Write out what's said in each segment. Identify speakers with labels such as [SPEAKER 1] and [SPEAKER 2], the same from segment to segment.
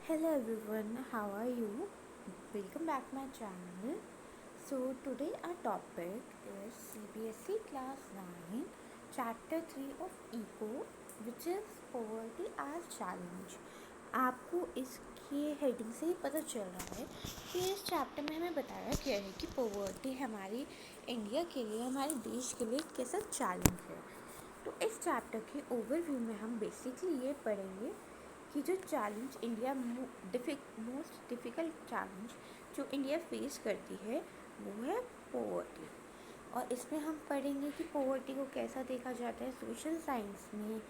[SPEAKER 1] Hello everyone, how are you? Welcome back to my channel. So today our topic is CBSE Class 9 Chapter 3 of Eco, which is Poverty as Challenge. आपको इसके heading से ही पता चल रहा है कि इस चैप्टर में हमें बताया गया है कि पॉवर्टी हमारी इंडिया के लिए, हमारे देश के लिए कैसा चैलेंज है। तो इस चैप्टर के ओवरव्यू में हम बेसिकली ये पढ़ेंगे कि जो challenge India most difficult challenge जो इंडिया फेस करती है वो है पॉवर्टी। और इसमें हम पढ़ेंगे कि पॉवर्टी को कैसा देखा जाता है सोशल साइंस में,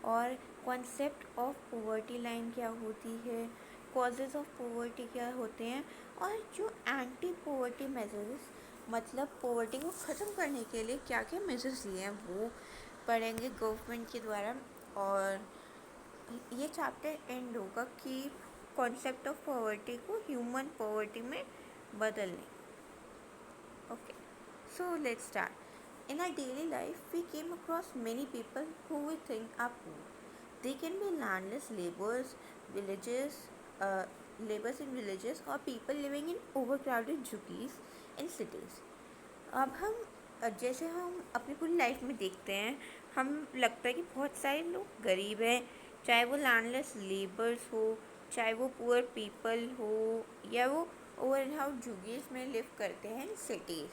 [SPEAKER 1] और कॉन्सेप्ट ऑफ पॉवर्टी लाइन क्या होती है, कॉजेज़ ऑफ पॉवर्टी क्या होते हैं, और जो एंटी पॉवर्टी मेजर्स मतलब पॉवर्टी को ख़त्म करने के लिए क्या क्या मेजर्स लिए हैं वो पढ़ेंगे गवर्नमेंट के द्वारा। और ये चैप्टर एंड होगा कि कॉन्सेप्ट ऑफ पॉवर्टी को ह्यूमन पॉवर्टी में बदलने। Okay, so let's start. In our daily life we came across many people who we think are poor. They can be landless labours, villages, laborers in villages, or people living in overcrowded jhuggis in cities. अब हम जैसे हम अपनी पूरी life में देखते हैं, हम लगता है कि बहुत सारे लोग गरीब हैं, चाहे वो लैंडलेस लेबर्स हो, चाहे वो पुअर पीपल हो, या वो ओवर एंड आउट झुग्गीज में लिव करते हैं इन सिटीज़,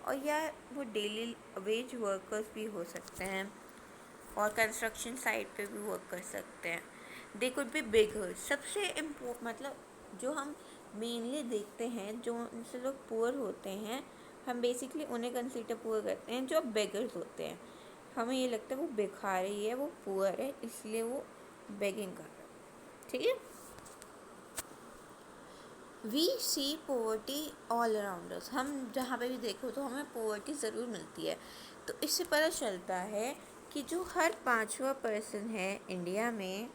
[SPEAKER 1] और या वो डेली वेज वर्कर्स भी हो सकते हैं और कंस्ट्रक्शन साइट पे भी वर्क कर सकते हैं। They could be beggars. सबसे मतलब जो हम मेनली देखते हैं जो उनसे लोग पुअर होते हैं, हम बेसिकली उन्हें कंसिडर पुअर करते हैं जो बेगर्स होते हैं। हमें ये लगता है वो भिखारी है, वो पुअर है, इसलिए वो बेगिंग कर रहा है। ठीक है। We see poverty all around us. हम जहाँ पे भी देखो तो हमें पोवर्टी ज़रूर मिलती है। तो इससे पता चलता है कि जो हर पाँचवा पर्सन है इंडिया में,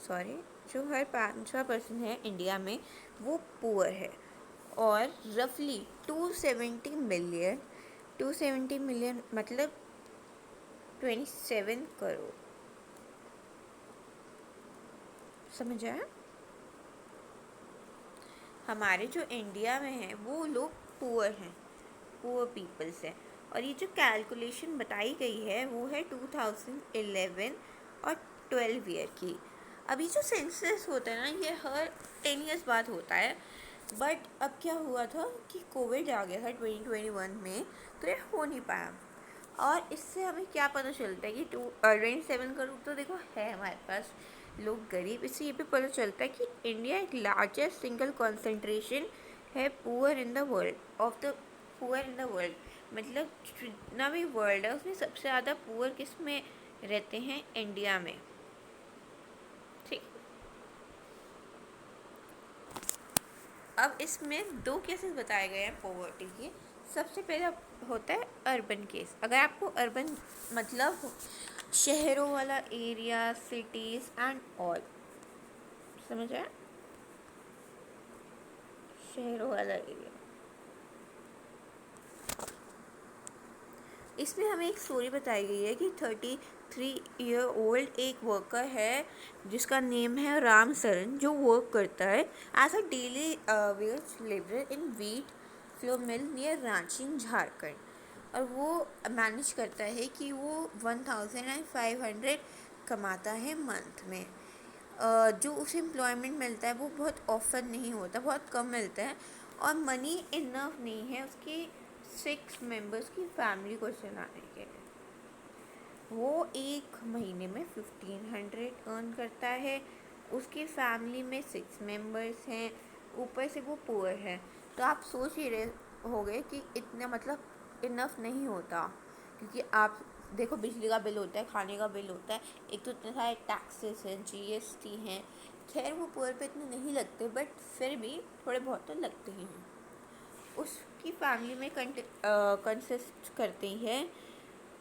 [SPEAKER 1] जो हर पाँचवा पर्सन है इंडिया में वो पुअर है। और रफली 270 मिलियन मतलब 27 करोड़। समझ आया? हमारे जो इंडिया में है वो लोग पुअर हैं, पुअर पीपल्स हैं। और ये जो कैलकुलेशन बताई गई है वो है 2011 और 12 ईयर की। अभी जो सेंसस होता है ना, ये हर 10 ईयर्स बाद होता है। बट अब क्या हुआ था कि कोविड आ गया था 2021 में, तो ये हो नहीं पाया। और इससे हमें क्या पता चलता है कि 27 करोड़ तो देखो है हमारे पास लोग गरीब। इससे ये भी पता चलता है कि इंडिया एक लार्जेस्ट सिंगल कॉन्सेंट्रेशन है poor in the world, of the poor in the world. मतलब जितना भी वर्ल्ड है उसमें सबसे ज़्यादा पुअर किस में रहते हैं? इंडिया में। ठीक। अब इसमें दो केसेस बताए गए हैं पॉवर्टी के। सबसे पहला होता है अर्बन केस। अगर आपको अर्बन मतलब शहरों वाला एरिया, सिटीज़ एंड ऑल, समझ आया? शहरों वाला एरिया। इसमें हमें एक स्टोरी बताई गई है कि 33 ईयर ओल्ड एक वर्कर है जिसका नेम है राम सरन, जो वर्क करता है as a daily wage labour in wheat flour mill near Ranchi, Jharkhand. और वो मैनेज करता है कि वो 1500 कमाता है मंथ में। जो उसे एम्प्लॉयमेंट मिलता है वो बहुत ऑफर नहीं होता, बहुत कम मिलता है, और मनी इनफ नहीं है उसकी 6 मेंबर्स की फैमिली को चलाने के लिए। वो एक महीने में 1500 अर्न करता है। उसकी फैमिली में 6 मेंबर्स हैं, ऊपर से वो पुअर है। तो आप सोच ही रहे होगे कि इतना मतलब इनफ नहीं होता, क्योंकि आप देखो बिजली का बिल होता है, खाने का बिल होता है, एक तो इतने सारे टैक्सेस हैं, जीएसटी हैं। खैर वो पुअर पे इतने नहीं लगते, बट फिर भी थोड़े बहुत तो लगते ही हैं। उसकी फैमिली में कंसिस्ट करती हैं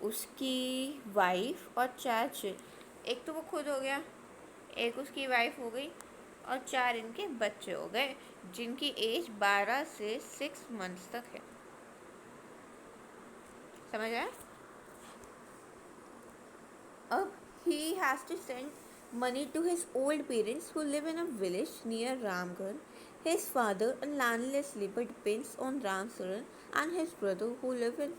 [SPEAKER 1] उसकी वाइफ और 4 चिल्ड्रन। एक तो वो खुद हो गया, एक उसकी वाइफ हो गई, और 4 इनके बच्चे हो गए जिनकी एज 12 से 6 मंथ्स तक है। समझ आया? अब he has to send
[SPEAKER 2] money to his old parents who live in a village near Ramgarh. His father, a landless labor, depends on Ram Saran and his brother who live in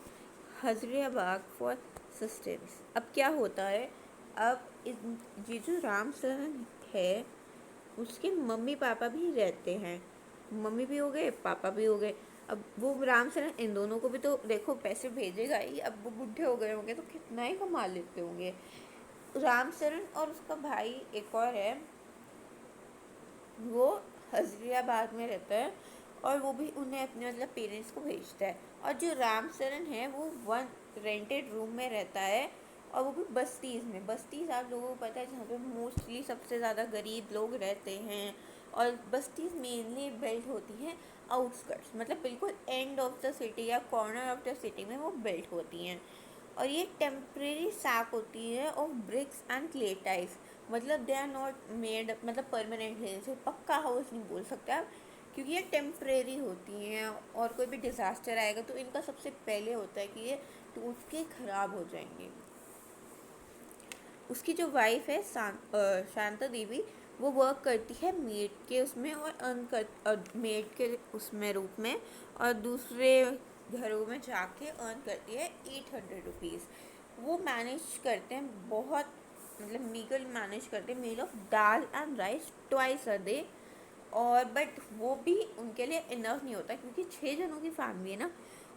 [SPEAKER 2] Hazaribagh for sustenance. अब क्या होता है, अब ये जो राम सरन है उसके mummy papa भी रहते हैं, मम्मी भी हो गए पापा भी हो गए. अब वो राम सरन इन दोनों को भी तो देखो पैसे भेजेगा ही. अब वो बूढ़े हो गए होंगे तो कितना ही कमा लेते होंगे. राम सरन और उसका भाई एक और है, वो हजरियाबाद में रहता है और वो भी उन्हें अपने मतलब पेरेंट्स को भेजता है. और जो राम सरन है वो वन रेंटेड रूम में रहता है और वो भी बस्तीज़ में. बस्तीज़ आप लोगों को पता है जहाँ पे मोस्टली सबसे ज़्यादा गरीब लोग रहते हैं. और बस्तीज़ मेनली बिल्ट होती हैं आउटस्कर्ट्स, मतलब बिल्कुल एंड ऑफ द सिटी या कॉर्नर ऑफ द सिटी में वो बिल्ट होती हैं. और ये टेम्प्रेरी सैक होती है of BRICS and clay tiles, मतलब दे आर नॉट मेड मतलब परमानेंट है, जैसे पक्का हाउस नहीं बोल सकते आप, क्योंकि ये टेम्प्रेरी होती हैं. और कोई भी डिज़ास्टर आएगा तो इनका सबसे पहले होता है कि ये टूट के ख़राब हो जाएंगे. उसकी जो वाइफ है शांता देवी, वो वर्क करती है मेड के उसमें और अर्न कर मेड के उसमें रूप में, और दूसरे घरों में जाके अर्न करती है 800 रुपीज़. वो मैनेज करते हैं बहुत मतलब मीगल मैनेज करते हैं, meal of dal and rice twice a day. और बट वो भी उनके लिए इनफ नहीं होता क्योंकि 6 जनों की फैमिली है ना.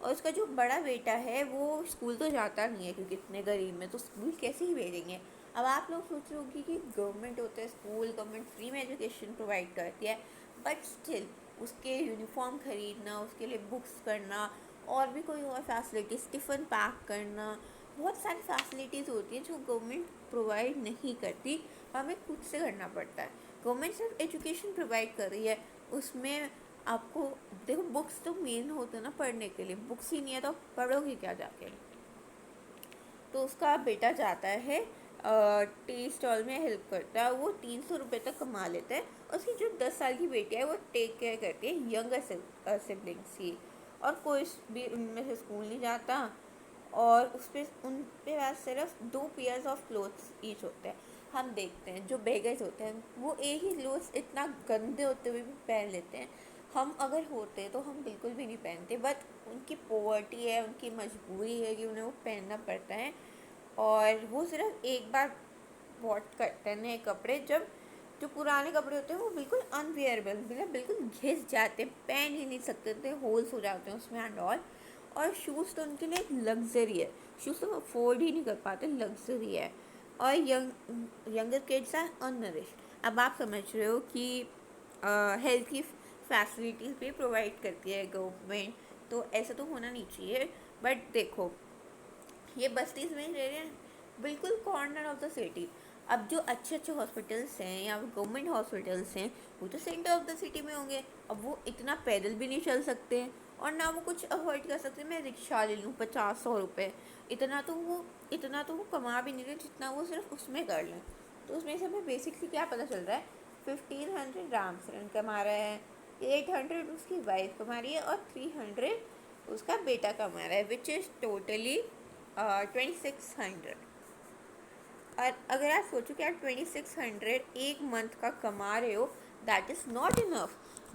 [SPEAKER 2] और उसका जो बड़ा बेटा है वो स्कूल तो जाता नहीं है क्योंकि इतने गरीब में तो स्कूल कैसे ही भेजेंगे. अब आप लोग सोच रहे होगी कि गवर्नमेंट होता है स्कूल, गवर्नमेंट फ्री में एजुकेशन प्रोवाइड करती है, बट स्टिल उसके यूनिफॉर्म ख़रीदना, उसके लिए बुक्स करना और भी कोई और फैसिलिटीज़, टिफ़िन पैक करना, बहुत सारी फैसिलिटीज़ होती हैं जो गवर्नमेंट प्रोवाइड नहीं करती, हमें खुद से करना पड़ता है. गवर्नमेंट सिर्फ एजुकेशन प्रोवाइड कर रही है, उसमें आपको देखो बुक्स तो मेन होते हैं ना पढ़ने के लिए, बुक्स ही नहीं है तो पढ़ोगे क्या जाके. तो उसका बेटा जाता है टी स्टॉल में हेल्प करता है, वो 300 रुपये तक कमा लेता है. उसकी जो 10 साल की बेटी है वो टेक केयर करती है यंगर सिबलिंग्स की. और कोई भी उनमें से स्कूल नहीं जाता और उन पे पास सिर्फ 2 पेयर्स ऑफ क्लोथ्स ईच होते हैं. हम देखते हैं जो बेगर्स होते हैं वो एक ही क्लोथ्स इतना गंदे होते हुए भी पहन लेते हैं. हम अगर होते तो हम बिल्कुल भी नहीं पहनते, बट उनकी पॉवर्टी है, उनकी मजबूरी है कि उन्हें वो पहनना पड़ता है. और वो सिर्फ एक बार वॉट करते हैं नए कपड़े, जब जो पुराने कपड़े होते हैं वो बिल्कुल अनवेयरेबल, मतलब बिल्कुल घिस जाते हैं, पहन ही नहीं सकते थे, होल्स हो जाते हैं उसमें एंड ऑल. और शूज़ तो उनके लिए एक लग्जरी है, शूज़ तो अफोर्ड ही नहीं कर पाते, लग्जरी है. और यंगर किड्स आर अननरिश. अब आप समझ रहे हो कि हेल्थ की फैसिलिटीज़ भी प्रोवाइड करती है गवर्नमेंट, तो ऐसा तो होना नहीं चाहिए. बट देखो ये बस्तीज़ में रह रहे हैं बिल्कुल कॉर्नर ऑफ द सिटी. अब जो अच्छे अच्छे हॉस्पिटल्स हैं या गवर्नमेंट हॉस्पिटल्स हैं वो तो सेंटर ऑफ द सिटी में होंगे. अब वो इतना पैदल भी नहीं चल सकते हैं और ना वो कुछ अवॉइड कर सकते. मैं रिक्शा ले लूँ 50-100 रुपये, इतना तो वो कमा भी नहीं रहे जितना वो सिर्फ उसमें कर लें. तो उसमें से हमें बेसिकली क्या पता चल रहा है, 1500 राम सरन कमा रहा है, 800 उसकी वाइफ कमा रही है और 300 उसका बेटा कमा रहा है, विच इज़ टोटली 2600. और अगर आप सोचो कि आप 2600 एक मंथ का कमा रहे हो, that is not enough,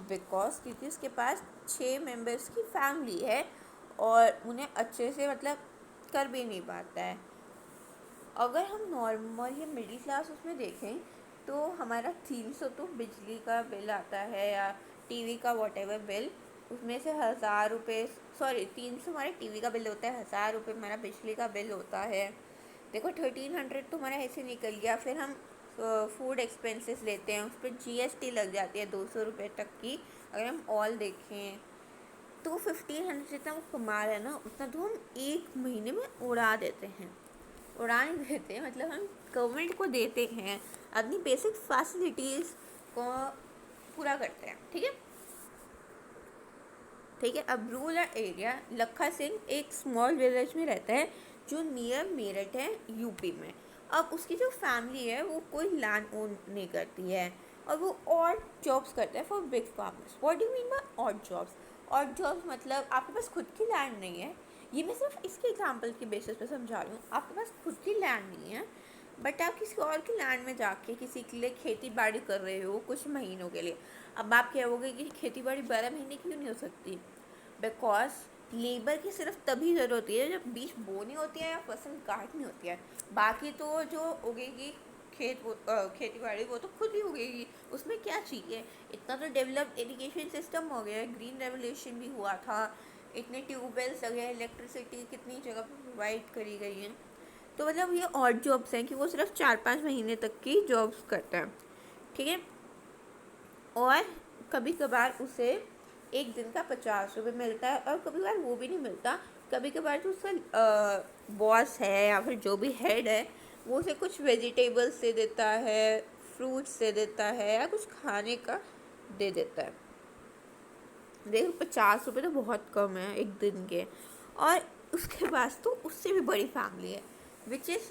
[SPEAKER 2] because क्योंकि उसके पास 6 मेंबर्स की फैमिली है और उन्हें अच्छे से मतलब कर भी नहीं पाता है. अगर हम नॉर्मल या मिडिल क्लास उसमें देखें तो हमारा 300 तो बिजली का बिल आता है या टीवी का वॉट एवर बिल, उसमें से 1000 रुपये, सॉरी 300 हमारे टीवी का बिल होता है, 1000 रुपये हमारा बिजली का बिल होता है. देखो 1300 तो हमारा ऐसे निकल गया. फिर हम फूड एक्सपेंसेस लेते हैं, उस पर जीएसटी लग जाती है 200 रुपये तक की. अगर हम ऑल देखें तो 1500 जितना वो कमा रहे हैं ना उतना तो हम एक महीने में उड़ा देते हैं. उड़ा नहीं देते मतलब हम गवर्नमेंट को देते हैं, अपनी बेसिक फैसिलिटीज़ को पूरा करते हैं. ठीक है ठीक है. अब रूरल एरिया, लखा सिंह एक स्मॉल विलेज में रहता है जो नियर मेरठ है यूपी में. अब उसकी जो फैमिली है वो कोई लैंड ओन नहीं करती है और वो ऑड जॉब्स करता है for big farmers. What do mean by odd jobs? Odd jobs मतलब आपके पास खुद की लैंड नहीं है, ये मैं सिर्फ इसके एग्जांपल के बेसिस पे समझा रही हूँ. आपके पास खुद की लैंड नहीं है बट आप किसी और के लैंड में जाके किसी के लिए खेती बाड़ी कर रहे हो कुछ महीनों के लिए। अब आप कहोगे कि खेती बाड़ी 12 महीने क्यों नहीं हो सकती? बिकॉज लेबर की सिर्फ तभी ज़रूरत होती है जब बीज बोनी होती है या फसल काटनी होती है। बाकी तो जो उगेगी खेती बाड़ी वो तो खुद ही उगेगी, उसमें क्या चाहिए। इतना तो डेवलप्ड इरिगेशन सिस्टम हो गया है, ग्रीन रेवोल्यूशन भी हुआ था, इतने ट्यूबवेल्स लगे हैं, इलेक्ट्रिसिटी कितनी जगह पर प्रोवाइड करी गई है। तो मतलब ये और जॉब्स हैं कि वो सिर्फ 4-5 महीने तक की जॉब्स करते हैं, ठीक है। और कभी कभार उसे एक दिन का 50 रुपये मिलता है, और कभी कभार वो भी नहीं मिलता। कभी कभार तो उसका बॉस है या फिर जो भी हेड है वो उसे कुछ वेजिटेबल्स दे देता है, फ्रूट्स दे देता है, या कुछ खाने का दे देता है। देखो 50 रुपये तो बहुत कम है एक दिन के। और उसके पास तो उससे भी बड़ी फैमिली है, विच इज़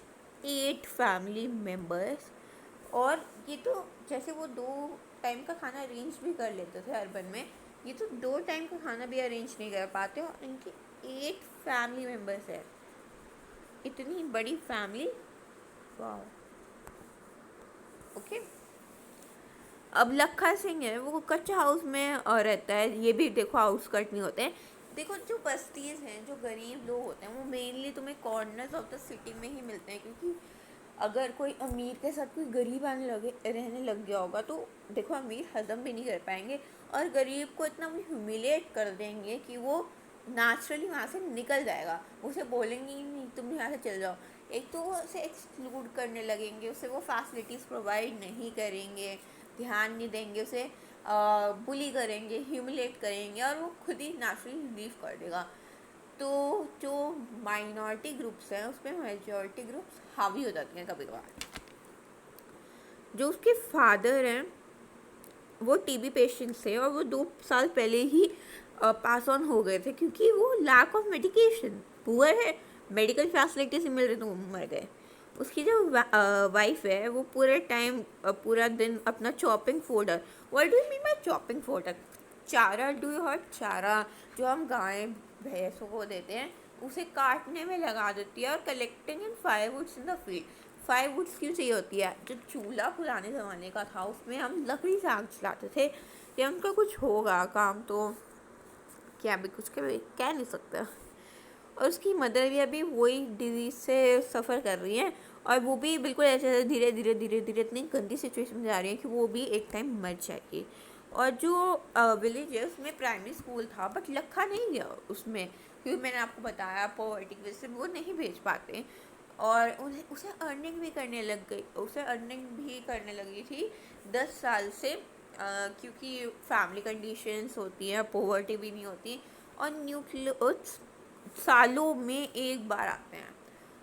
[SPEAKER 2] 8 फैमिली मेम्बर्स। और ये तो जैसे वो 2 टाइम का खाना अरेंज भी कर लेते थे अर्बन में, ये तो 2 टाइम का खाना भी अरेंज नहीं कर पाते, और इनकी 8 फैमिली मेम्बर्स है। इतनी बड़ी फैमिली, वाह। ओके। अब लखा सिंह है वो कच्चा हाउस में रहता है। ये भी देखो आउटस्कर्ट नहीं होते हैं। देखो जो बस्तीज हैं, जो गरीब लोग होते हैं, वो मेनली तुम्हें कॉर्नर्स ऑफ द सिटी में ही मिलते हैं, क्योंकि अगर कोई अमीर के साथ कोई गरीब आने लगे रहने लग गया होगा तो देखो अमीर हजम भी नहीं कर पाएंगे, और गरीब को इतना वो ह्यूमिलेट कर देंगे कि वो नेचुरली वहाँ से निकल जाएगा। उसे बोलेंगे ही नहीं तुम यहाँ से चल जाओ। एक तो वो उसे एक्सक्लूड करने लगेंगे, उसे वो फैसिलिटीज़ प्रोवाइड नहीं करेंगे, ध्यान नहीं देंगे, उसे बुली करेंगे, ह्यूमिलेट करेंगे, और वो खुद ही नेचुरली लीव कर देगा। तो जो माइनॉरिटी ग्रुप्स हैं उस पर मेजॉरिटी ग्रुप्स हावी हो जाती हैं कभी कभार। जो उसके फादर हैं वो टीबी पेशेंट थे, और वो 2 साल पहले ही पास ऑन हो गए थे, क्योंकि वो लैक ऑफ मेडिकेशन, पुअर है, मेडिकल फैसिलिटीज मिल रही तो वो मर गए। उसकी जो वाइफ है वो पूरे टाइम पूरा दिन अपना chopping folder, what do you mean by chopping folder? चारा, डू यू हर्ट चारा जो हम गाय भैंसों को देते हैं, उसे काटने में लगा देती है, और collecting in firewoods in the field. Firewoods क्यों चाहिए होती है? जो चूल्हा पुराने ज़माने का था उसमें हम लकड़ी से आग जलाते थे, या उनका कुछ होगा काम, तो क्या भी कुछ कह नहीं सकता। और उसकी मदर भी अभी वही डिजीज़ से सफ़र कर रही हैं, और वो भी बिल्कुल ऐसे धीरे धीरे धीरे धीरे इतनी गंदी सिचुएशन में जा रही है कि वो भी एक टाइम मर जाएगी। और जो विलेज है उसमें प्राइमरी स्कूल था, बट लखा नहीं गया उसमें, क्योंकि मैंने आपको बताया पॉवर्टी की वजह से वो नहीं भेज पाते। और उन्हें उसे अर्निंग भी करने लग गई, उसे अर्निंग भी करने लगी थी 10 साल से, क्योंकि फैमिली कंडीशंस होती हैं, पॉवर्टी भी नहीं होती, और न्यूक्लियस सालों में एक बार आते हैं।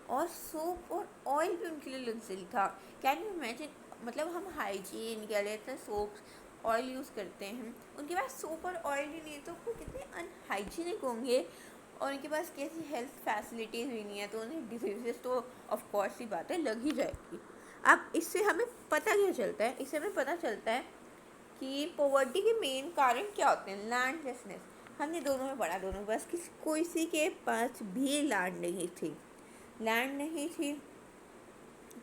[SPEAKER 2] और सोप और ऑयल भी उनके लिए लग्जरी था। Can you imagine? मतलब हम हाइजीन के लिए इतने सोप ऑयल यूज़ करते हैं, उनके पास सोप और ऑयल ही नहीं है, तो वो कितने अनहाइजीनिक होंगे, और उनके पास कैसी हेल्थ फैसिलिटीज़ भी नहीं है, तो उन्हें डिजीज़ तो ऑफ कोर्स ही बात है लग ही जाएगी। अब इससे हमें पता क्या चलता है? इससे हमें पता चलता है कि पॉवर्टी के मेन कारण क्या होते हैं। लैंडलेसनेस, हमने दोनों में पढ़ा, दोनों के पास किसी के पास भी लैंड नहीं थी, लैंड नहीं थी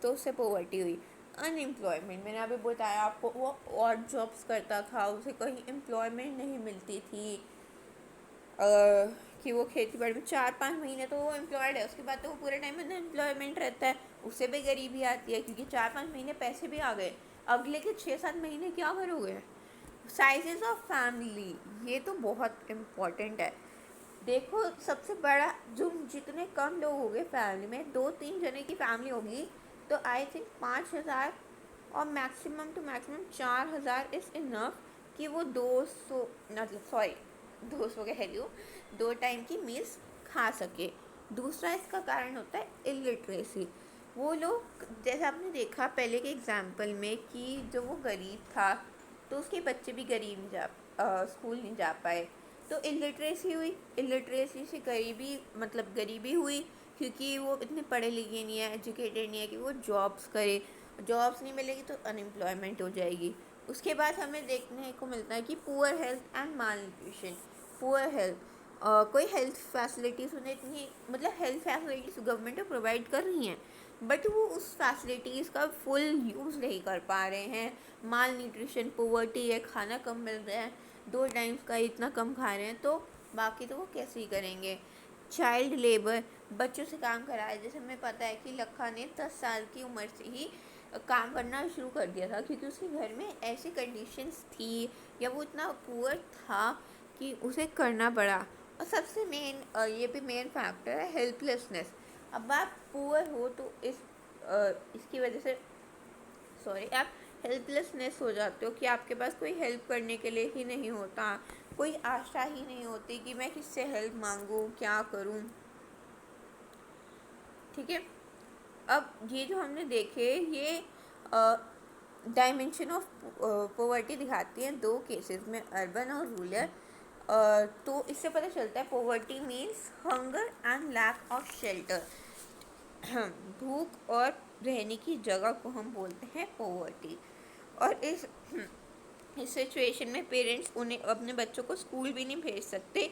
[SPEAKER 2] तो उससे पॉवर्टी हुई। अनएम्प्लॉयमेंट, मैंने अभी बताया आपको, वो और जॉब्स करता था, उसे कहीं एम्प्लॉयमेंट नहीं मिलती थी, कि वो खेती बाड़ी में 4-5 महीने तो वो एम्प्लॉयड है, उसके बाद तो वो पूरे टाइम में एम्प्लॉयमेंट रहता है, उससे भी गरीबी आती है, क्योंकि 4-5 महीने पैसे भी आ गए, अगले के 6-7 महीने क्या करोगे? साइजेस ऑफ फैमिली, ये तो बहुत इम्पोर्टेंट है। देखो सबसे बड़ा जो जितने कम लोग हो गए फैमिली में, 2-3 जने की फैमिली होगी तो आई थिंक 5,000, और maximum two maximum 4,000 is enough कि वो 200, मतलब सॉरी 200 कह रही हूँ, 2 टाइम की मील्स खा सके। दूसरा इसका कारण होता है इलिटरेसी। वो लोग, जैसे आपने देखा पहले के एग्जाम्पल में कि जो वो गरीब था तो उसके बच्चे भी गरीब नहीं स्कूल नहीं जा पाए, तो इलिटरेसी हुई, इलिटरेसी से गरीबी, मतलब गरीबी हुई, क्योंकि वो इतने पढ़े लिखे नहीं है, एजुकेटेड नहीं है कि वो जॉब्स करे, जॉब्स नहीं मिलेगी तो अनएम्प्लॉयमेंट हो जाएगी। उसके बाद हमें देखने को मिलता है कि poor health and mall nutrition. Poor health, कोई हेल्थ फैसिलिटीज़ उन्हें इतनी, मतलब हेल्थ फैसिलिटीज़ गवर्नमेंट प्रोवाइड कर रही हैं, बट वो उस फैसिलिटीज़ का फुल यूज़ नहीं कर पा रहे हैं। माल न्यूट्रिशन, पोवर्टी है, खाना कम मिल रहा है, 2 टाइम्स का इतना कम खा रहे हैं, तो बाकी तो वो कैसे ही करेंगे। चाइल्ड लेबर, बच्चों से काम कराया, जैसे हमें पता है कि लखा ने 10 साल की उम्र से ही काम करना शुरू कर दिया था, क्योंकि उसके घर में ऐसी कंडीशंस थी या वो इतना पुअर था कि उसे करना पड़ा। और सबसे मेन ये भी मेन फैक्टर है हेल्पलेसनेस। अब आप पुअर हो तो इसकी वजह से आप हेल्पलेसनेस हो जाते हो कि आपके पास कोई हेल्प करने के लिए ही नहीं होता, कोई आशा ही नहीं होती कि मैं किससे हेल्प मांगूँ, क्या करूँ। ठीक है, अब ये जो हमने देखे ये डायमेंशन ऑफ पॉवर्टी दिखाती है 2 केसेस में, अर्बन और रूरल। तो इससे पता चलता है poverty means hunger and lack of shelter. भूख और रहने की जगह को हम बोलते हैं पॉवर्टी। और इस सिचुएशन में पेरेंट्स उन्हें अपने बच्चों को स्कूल भी नहीं भेज सकते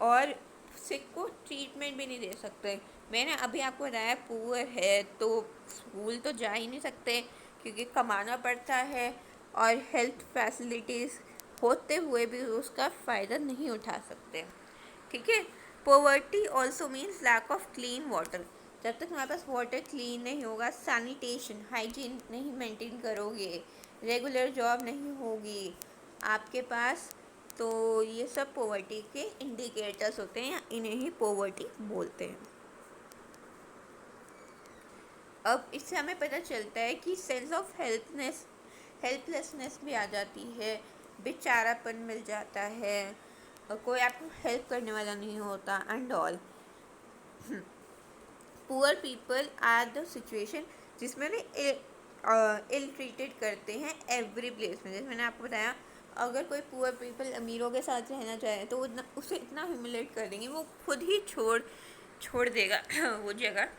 [SPEAKER 2] और सिक को ट्रीटमेंट भी नहीं दे सकते। मैंने अभी आपको बताया पुअर है तो स्कूल तो जा ही नहीं सकते क्योंकि कमाना पड़ता है, और हेल्थ फैसिलिटीज़ होते हुए भी उसका फ़ायदा नहीं उठा सकते। ठीक है, poverty also means lack of clean water. जब तक हमारे पास वाटर क्लीन नहीं होगा, सैनिटेशन हाइजीन नहीं मेंटेन करोगे, रेगुलर जॉब नहीं होगी आपके पास, तो ये सब पोवर्टी के इंडिकेटर्स होते हैं, इन्हें ही पोवर्टी बोलते हैं। अब इससे हमें पता चलता है कि सेंस ऑफ हेल्पलेसनेस भी आ जाती है, बेचारापन मिल जाता है, कोई आपको हेल्प करने वाला नहीं होता and all. Poor people are the situation जिसमें इल ट्रीटेड करते हैं एवरी प्लेस में। जैसे मैंने आपको बताया, अगर कोई पुअर पीपल अमीरों के साथ रहना चाहे तो उसे इतना ह्यूमिलेट कर देंगे, वो खुद ही छोड़ देगा वो जगह।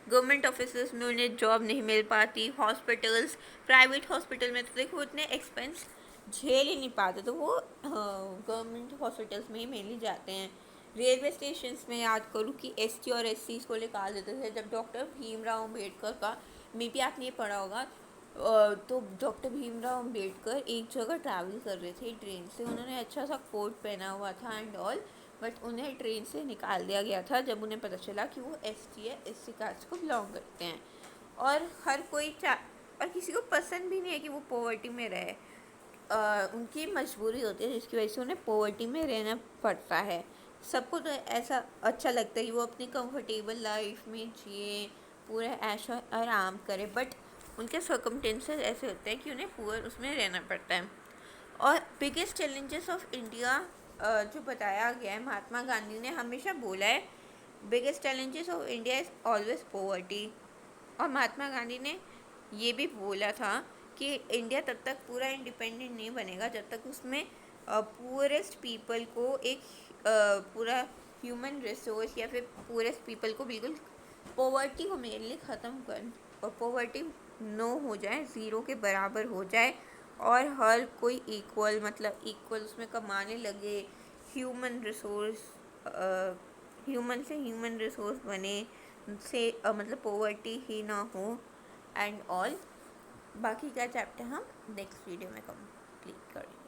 [SPEAKER 2] गवर्नमेंट ऑफिस में उन्हें जॉब नहीं मिल पाती, हॉस्पिटल्स, प्राइवेट हॉस्पिटल में तो देखो इतने एक्सपेंस झेल ही नहीं पाते, तो वो गवर्नमेंट हॉस्पिटल्स में ही मेनली जाते हैं। रेलवे स्टेशन में याद करूँ कि ST और SC को निकाल देते थे। जब डॉक्टर भीमराव अम्बेडकर का, मे बी आपने ये पढ़ा होगा, तो डॉक्टर भीमराव अम्बेडकर एक जगह ट्रैवल कर रहे थे ट्रेन से, उन्होंने अच्छा सा कोट पहना हुआ था एंड ऑल, बट उन्हें ट्रेन से निकाल दिया गया था जब उन्हें पता चला कि वो ST या SC कास्ट को बिलोंग करते हैं। और हर कोई और किसी को पसंद भी नहीं है कि वो पॉवर्टी में रहे, उनकी मजबूरी होती है जिसकी वजह से उन्हें पॉवर्टी में रहना पड़ता है। सबको तो ऐसा अच्छा लगता है कि वो अपनी कंफर्टेबल लाइफ में जिए, पूरा ऐशो आराम करे, बट उनके सर्कमटेंसेस ऐसे होते हैं कि उन्हें पुअर उसमें रहना पड़ता है। और बिगेस्ट चैलेंजेस ऑफ इंडिया जो बताया गया है, महात्मा गांधी ने हमेशा बोला है biggest challenges of India is always poverty. और महात्मा गांधी ने ये भी बोला था कि इंडिया तब तक पूरा इंडिपेंडेंट नहीं बनेगा जब तक उसमें पुअरेस्ट पीपल को एक पूरा ह्यूमन रिसोर्स या फिर पुअरेस्ट पीपल को बिल्कुल पॉवर्टी को मेनली ख़त्म कर, और पॉवर्टी नो हो जाए, ज़ीरो के बराबर हो जाए, और हर कोई इक्वल, मतलब इक्वल उसमें कमाने लगे, ह्यूमन रिसोर्स ह्यूमन से ह्यूमन रिसोर्स बने, से मतलब पॉवर्टी ही ना हो एंड ऑल। बाकी का चैप्टर हम नेक्स्ट वीडियो में कंप्लीट करें।